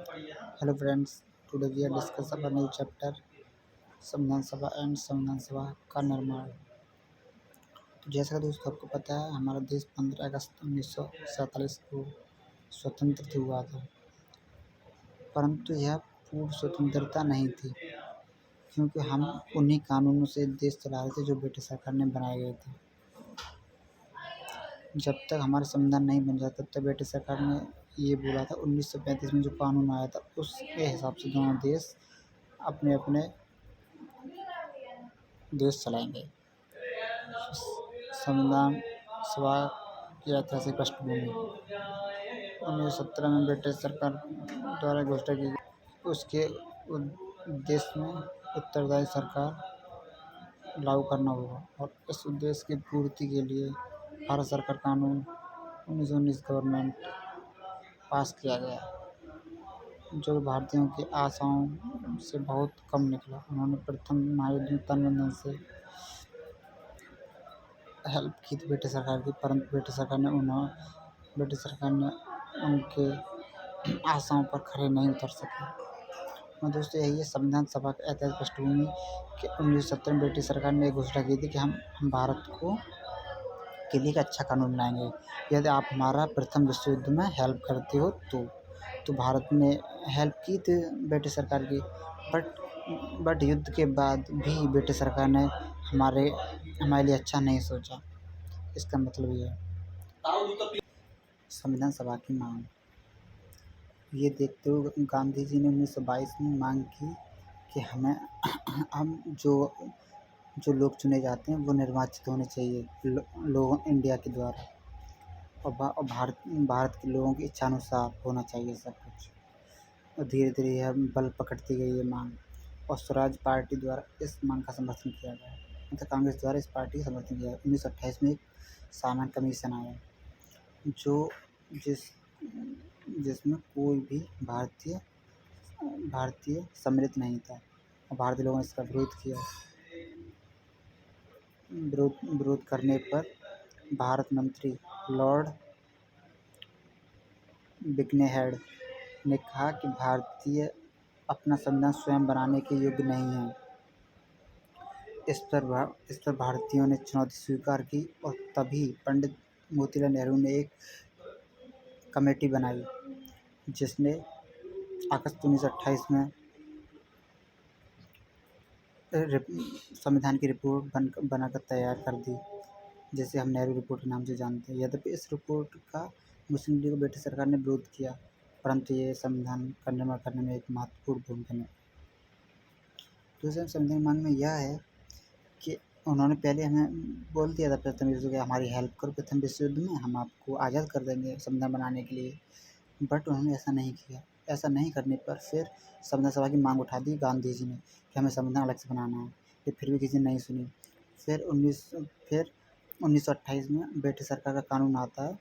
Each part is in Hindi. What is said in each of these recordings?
Hello friends, today we are discuss about new chapter संविधान सभा एंड संविधान सभा का निर्माण। तो जैसा कि दोस्तों आपको पता है, हमारा देश 15 अगस्त 1947 को स्वतंत्र हुआ था, परंतु यह पूर्ण स्वतंत्रता नहीं थी, क्योंकि हम उन्हीं कानूनों से देश चला रहे थे जो ब्रिटिश सरकार ने बनाए गए थे। जब तक हमारा संविधान नहीं बन जाता तब तक ब्रिटिश सरकार ने ये बोला था, 1935 में जो कानून आया था उसके हिसाब से दोनों देश अपने अपने देश चलाएंगे। संविधान सभा की ऐतिहासिक पृष्ठभूमि 1917 में ब्रिटिश सरकार द्वारा घोषणा की गई। उसके उद्देश्य में उत्तरदायी सरकार लागू करना होगा और इस उद्देश्य की पूर्ति के लिए भारत सरकार कानून 1919 गवर्नमेंट पास किया गया, जो भारतीयों की आशाओं से बहुत कम निकला। उन्होंने प्रथम महायुद्ध में तन मन धन से हेल्प की थी ब्रिटिश सरकार की, परंतु ब्रिटिश सरकार ने उनके आशाओं पर खरे नहीं उतर सके। और दोस्तों, यही है संविधान सभा का ऐतिहासिक पृष्ठभूमि कि 1917 में ब्रिटिश सरकार ने घोषणा की थी कि हम भारत को के लिए एक अच्छा कानून बनाएंगे। यदि आप हमारा प्रथम विश्व युद्ध में हेल्प करते हो तो भारत ने हेल्प की थी ब्रिटिश सरकार की, बट युद्ध के बाद भी ब्रिटिश सरकार ने हमारे लिए अच्छा नहीं सोचा। इसका मतलब ये है। संविधान सभा की मांग, ये देखते हुए गांधी जी ने 1922 में मांग की कि हम जो लोग चुने जाते हैं वो निर्वाचित होने चाहिए लोगों इंडिया के द्वारा, और भारत के लोगों की इच्छानुसार होना चाहिए सब कुछ। और धीरे धीरे यह बल पकड़ती गई ये मांग, और स्वराज पार्टी द्वारा इस मांग का समर्थन किया गया, मतलब कांग्रेस द्वारा इस पार्टी का समर्थन किया गया। 1928 में एक सामन कमीशन आया जिसमें कोई भी भारतीय सम्मिलित नहीं था, और भारतीय लोगों ने इसका विरोध किया। विरोध करने पर भारत मंत्री लॉर्ड बिकनेहेड ने कहा कि भारतीय अपना संविधान स्वयं बनाने के योग्य नहीं है। इस पर भारतीयों ने चुनौती स्वीकार की, और तभी पंडित मोतीलाल नेहरू ने एक कमेटी बनाई जिसने अगस्त 1928 में संविधान की रिपोर्ट बनाकर तैयार कर दी, जिसे हम नेहरू रिपोर्ट के नाम से जानते हैं। यद्यपि इस रिपोर्ट का मुस्लिम लीग और ब्रिटिश सरकार ने विरोध किया, परंतु ये संविधान का निर्माण करने में एक महत्वपूर्ण भूमिका निभाई। दूसरे संविधान मांग में यह है कि उन्होंने पहले हमें बोल दिया था प्रथम विश्व युद्ध, हमारी हेल्प करो प्रथम विश्व युद्ध में, हम आपको आज़ाद कर देंगे संविधान बनाने के लिए, बट उन्होंने ऐसा नहीं किया। ऐसा नहीं करने पर फिर संविधान सभा की मांग उठा दी गांधी जी ने कि हमें संविधान अलग से बनाना है, ये फिर भी किसी ने नहीं सुनी। फिर 1928 में ब्रिटिश सरकार का कानून आता है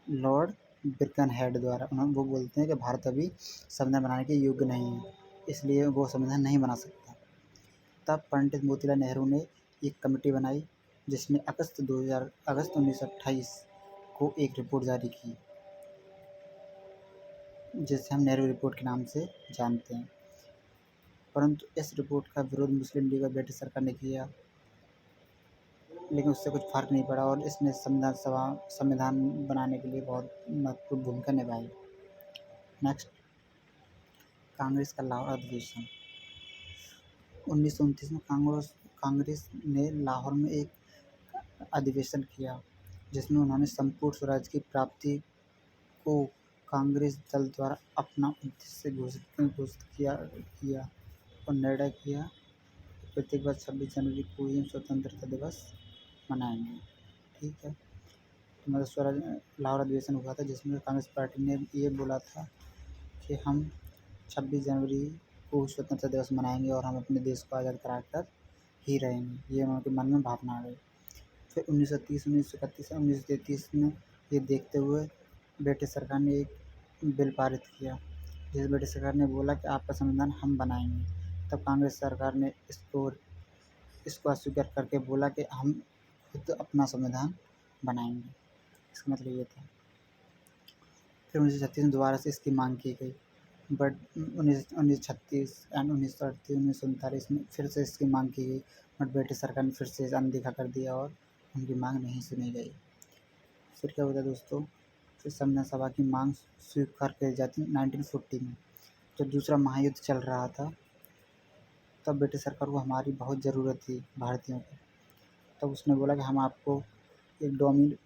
लॉर्ड बिकनहेड द्वारा। वो बोलते हैं कि भारत अभी संविधान बनाने के योग्य नहीं है, इसलिए वो संविधान नहीं बना सकता। तब पंडित मोतीलाल नेहरू ने एक कमेटी बनाई जिसने अगस्त 1928 को एक रिपोर्ट जारी की, जिसे हम नेहरू रिपोर्ट के नाम से जानते हैं। परंतु इस रिपोर्ट का विरोध मुस्लिम लीग और ब्रिटिश सरकार ने किया, लेकिन उससे कुछ फ़र्क नहीं पड़ा, और इसने संविधान बनाने के लिए बहुत महत्वपूर्ण भूमिका निभाई। नेक्स्ट, कांग्रेस का लाहौर अधिवेशन। 1929 में कांग्रेस ने लाहौर में एक अधिवेशन किया, जिसमें उन्होंने संपूर्ण स्वराज की प्राप्ति को कांग्रेस दल द्वारा अपना उद्देश्य घोषित किया और निर्णय किया। प्रत्येक वर्ष 26 जनवरी को ही हम स्वतंत्रता दिवस मनाएंगे। ठीक है, तो मतलब स्वराज लाहौर अधिवेशन हुआ था, जिसमें कांग्रेस पार्टी ने ये बोला था कि हम 26 जनवरी को स्वतंत्रता दिवस मनाएंगे और हम अपने देश को आज़ाद कराकर ही रहेंगे। ये उनके मन में भावना आ गई। फिर 1930, 1931 और 1933 में ये देखते हुए ब्रिटिश सरकार ने एक बिल पारित किया, जिस ब्रिटिश सरकार ने बोला कि आपका संविधान हम बनाएंगे। तब कांग्रेस सरकार ने इसको अस्वीकार करके बोला कि हम खुद अपना संविधान बनाएंगे। इसका मतलब ये था। फिर 1936 में दोबारा से इसकी मांग की गई, बट 1936 एंड 1938 1939 में फिर से इसकी मांग की गई, बट ब्रिटिश सरकार ने फिर से इसे अनदेखा कर दिया और उनकी मांग नहीं सुनी गई। फिर क्या होता है दोस्तों, फिर संविधान सभा की मांग स्वीकार की जाती है 1940 में। जब दूसरा महायुद्ध चल रहा था तब ब्रिटिश सरकार को हमारी बहुत ज़रूरत थी भारतीयों की। तब उसने बोला कि हम आपको एक डोमिन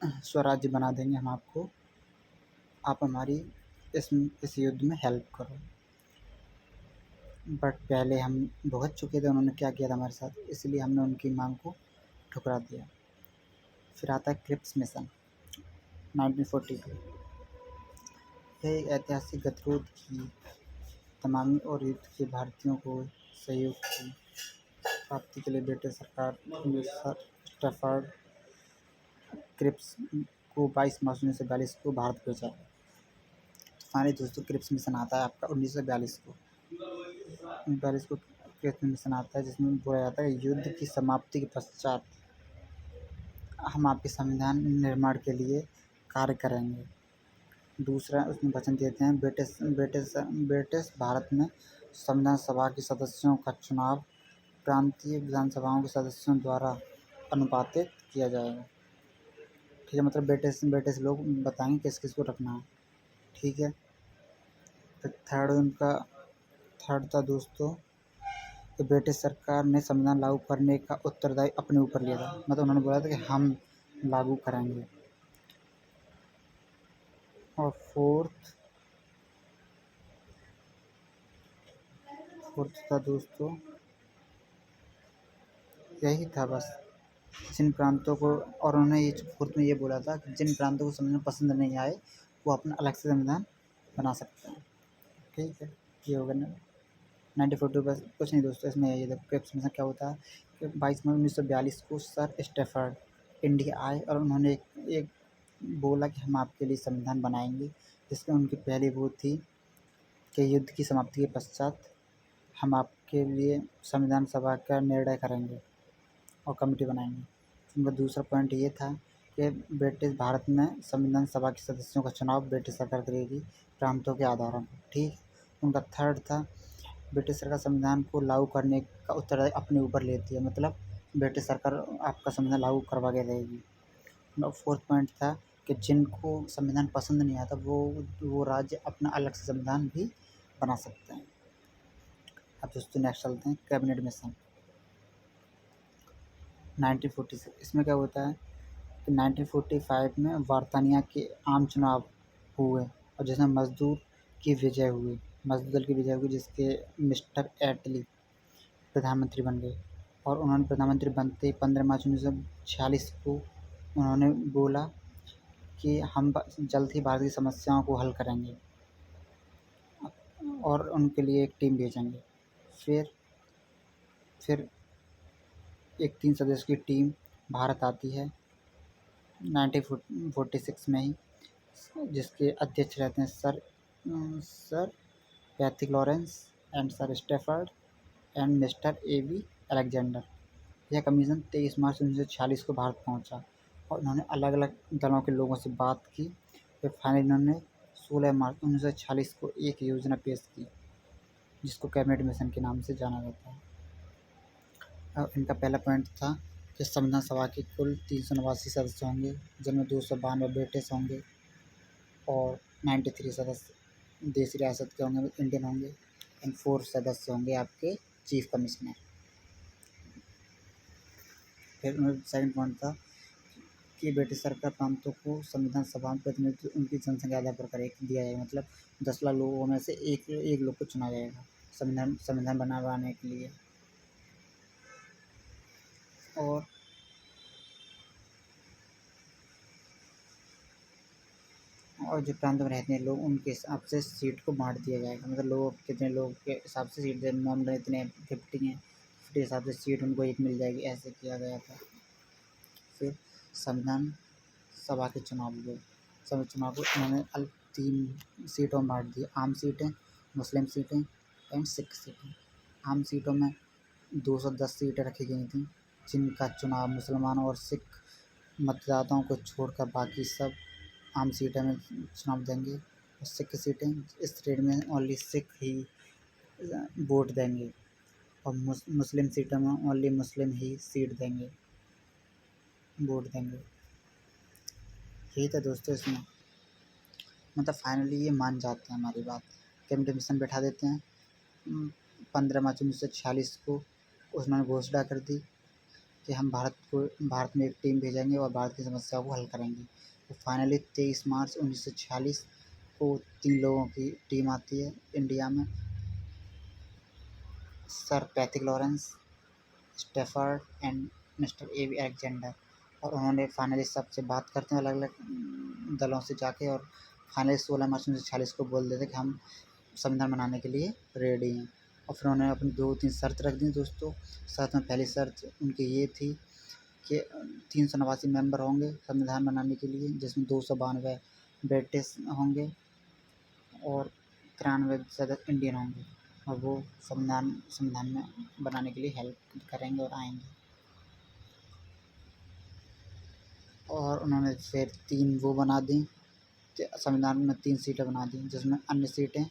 स्वराज्य बना देंगे, हम आपको, आप हमारी इस युद्ध में हेल्प करो। बट पहले हम भुगत चुके थे उन्होंने क्या किया था हमारे साथ, इसलिए हमने उनकी मांग को ठुकरा दिया। फिर आता है क्रिप्स मिशन 1942। यह एक ऐतिहासिक गतिरोध की तमामी और युद्ध के भारतीयों को सहयोग की प्राप्ति के लिए ब्रिटिश सरकार ने सर स्टैफर्ड क्रिप्स को 22 मार्च 1942 को भारत भेजा। तो फाइनली दोस्तों क्रिप्स मिशन आता है आपका 1942 को। 1942 को क्रिप्स मिशन आता है जिसमें बोला जाता है युद्ध की समाप्ति के पश्चात हम आपके संविधान निर्माण के लिए कार्य करेंगे। दूसरा उसमें वचन देते हैं ब्रिटिश भारत में संविधान सभा के सदस्यों का चुनाव प्रांतीय विधानसभाओं के सदस्यों द्वारा अनुपातित किया जाएगा। ठीक है, मतलब ब्रिटिश लोग बताएंगे किस किस को रखना है। ठीक है। फिर थर्ड था दोस्तों कि ब्रिटिश सरकार ने संविधान लागू करने का उत्तरदायी अपने ऊपर लिया था, मतलब उन्होंने बोला था कि हम लागू करेंगे। और फोर्थ था दोस्तों, यही था बस, जिन प्रांतों को, और उन्होंने ये फोर्थ में ये बोला था कि जिन प्रांतों को संविधान पसंद नहीं आए वो अपना अलग से संविधान बना सकते हैं। ठीक है, ये होगा ना 1942। बस कुछ नहीं दोस्तों, इसमें ये देखो क्रिप्स मिशन क्या होता है कि 22 मार्च 1942 को सर स्टैफर्ड इंडिया आए और उन्होंने एक बोला कि हम आपके लिए संविधान बनाएंगे, जिसमें उनकी पहली वो थी कि युद्ध की समाप्ति के पश्चात हम आपके लिए संविधान सभा का निर्णय करेंगे और कमेटी बनाएंगे। उनका दूसरा पॉइंट ये था कि ब्रिटिश भारत में संविधान सभा के सदस्यों का चुनाव ब्रिटिश सरकार करेगी प्रांतों के आधारों पर। ठीक। उनका थर्ड था ब्रिटिश सरकार संविधान को लागू करने का उत्तरदायी अपने ऊपर लेती है, मतलब ब्रिटिश सरकार आपका संविधान लागू करवा के रहेगी। उनका फोर्थ पॉइंट था कि जिनको संविधान पसंद नहीं आता वो राज्य अपना अलग से संविधान भी बना सकते हैं। अब दोस्तों नेक्स्ट चलते हैं कैबिनेट मिशन 1946। इसमें क्या होता है कि 1945 में बर्तानिया के आम चुनाव हुए और जिसमें मजदूर दल की विजय हुई, जिसके मिस्टर एटली प्रधानमंत्री बन गए। और उन्होंने प्रधानमंत्री बनते ही 15 मार्च 1946 को उन्होंने बोला कि हम जल्द ही भारत की समस्याओं को हल करेंगे और उनके लिए एक टीम भेजेंगे। फिर एक 3 सदस्य की टीम भारत आती है 1946 में ही, जिसके अध्यक्ष रहते हैं sir Pethick Lawrence and sir Stafford and mister A.V.. Alexander. यह कमीशन 23 मार्च 1946 को भारत पहुंचा और उन्होंने अलग अलग दलों के लोगों से बात की। फिर फाइनली उन्होंने 16 मार्च 1946 को एक योजना पेश की जिसको कैबिनेट मिशन के नाम से जाना जाता है। अब इनका पहला पॉइंट था कि संविधान सभा के कुल 389 सदस्य होंगे, जिनमें 292 ब्रिटिश होंगे और 93 सदस्य देसी रियासत के होंगे, इंडियन होंगे, एंड 4 सदस्य होंगे आपके चीफ कमिश्नर। फिर सेकंड पॉइंट था कि ब्रिटिश सरकार प्रांतों को संविधान सभा में प्रतिनिधित्व उनकी जनसंख्या आधार पर दिया जाएगा, मतलब 10 लाख लोगों में से एक लोग को चुना जाएगा संविधान बनाने के लिए। और जो प्रांत में रहते हैं लोग उनके हिसाब से सीट को बांट दिया जाएगा, मतलब लोग कितने लोग के हिसाब से सीट नॉमिनल इतने 50 हैं, 50 के हिसाब से सीट उनको एक मिल जाएगी, ऐसे किया गया था। फिर संविधान सभा के चुनाव हुए। सभी चुनाव को उन्होंने 3 सीटों में बांट दिए, आम सीटें, मुस्लिम सीटें एंड सिख सीटें। आम सीटों में 210 सीटें रखी गई थी, जिनका चुनाव मुसलमानों और सिख मतदाताओं को छोड़कर बाकी सब आम सीटें में चुनाव देंगे। और सिख सीटें, इस स्टेट में ओनली सिख ही वोट देंगे, और मुस्लिम सीटों में ओनली मुस्लिम ही सीट देंगे, वोट देंगे। यही था दोस्तों इसमें, मतलब फाइनली ये मान जाते हैं हमारी बात, कैबिनेट मिशन बैठा देते हैं। 15 मार्च 1946 को उन्होंने घोषणा कर दी कि हम भारत में एक टीम भेजेंगे और भारत की समस्याओं को हल करेंगे। तो फाइनली 23 मार्च 1946 को 3 लोगों की टीम आती है इंडिया में, sir Pethick Lawrence, Stafford and mister A Alexander. और उन्होंने फाइनली सबसे बात करते हैं अलग अलग दलों से जाके, और फाइनली 16 मार्च 1946 को बोल देते कि हम संविधान बनाने के लिए रेडी हैं। और फिर उन्होंने अपनी 2-3 शर्त रख दी दोस्तों। शर्त में पहली शर्त उनकी ये थी कि 389 मेंबर होंगे संविधान बनाने के लिए, जिसमें 292 ब्रिटिश होंगे और 93 सदस्य इंडियन होंगे, और वो संविधान में बनाने के लिए हेल्प करेंगे और आएंगे। और उन्होंने फिर 3 वो बना दी, संविधान में 3 सीटें बना दी, जिसमें अन्य सीटें,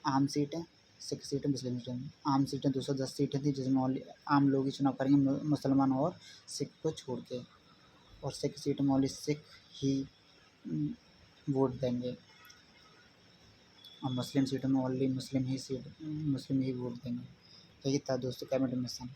आम सीटें, सिख सीटें, मुस्लिम सीटें। आम सीटें 210 सीटें थी, जिसमें ओनली आम लोग ही चुनाव करेंगे, मुसलमान और सिख को छोड़ के। और सिख सीटें में ओनली सिख ही वोट देंगे, और मुस्लिम सीटों में ओनली मुस्लिम ही वोट देंगे। तो ये था दोस्तों कैबिनेट मिशन।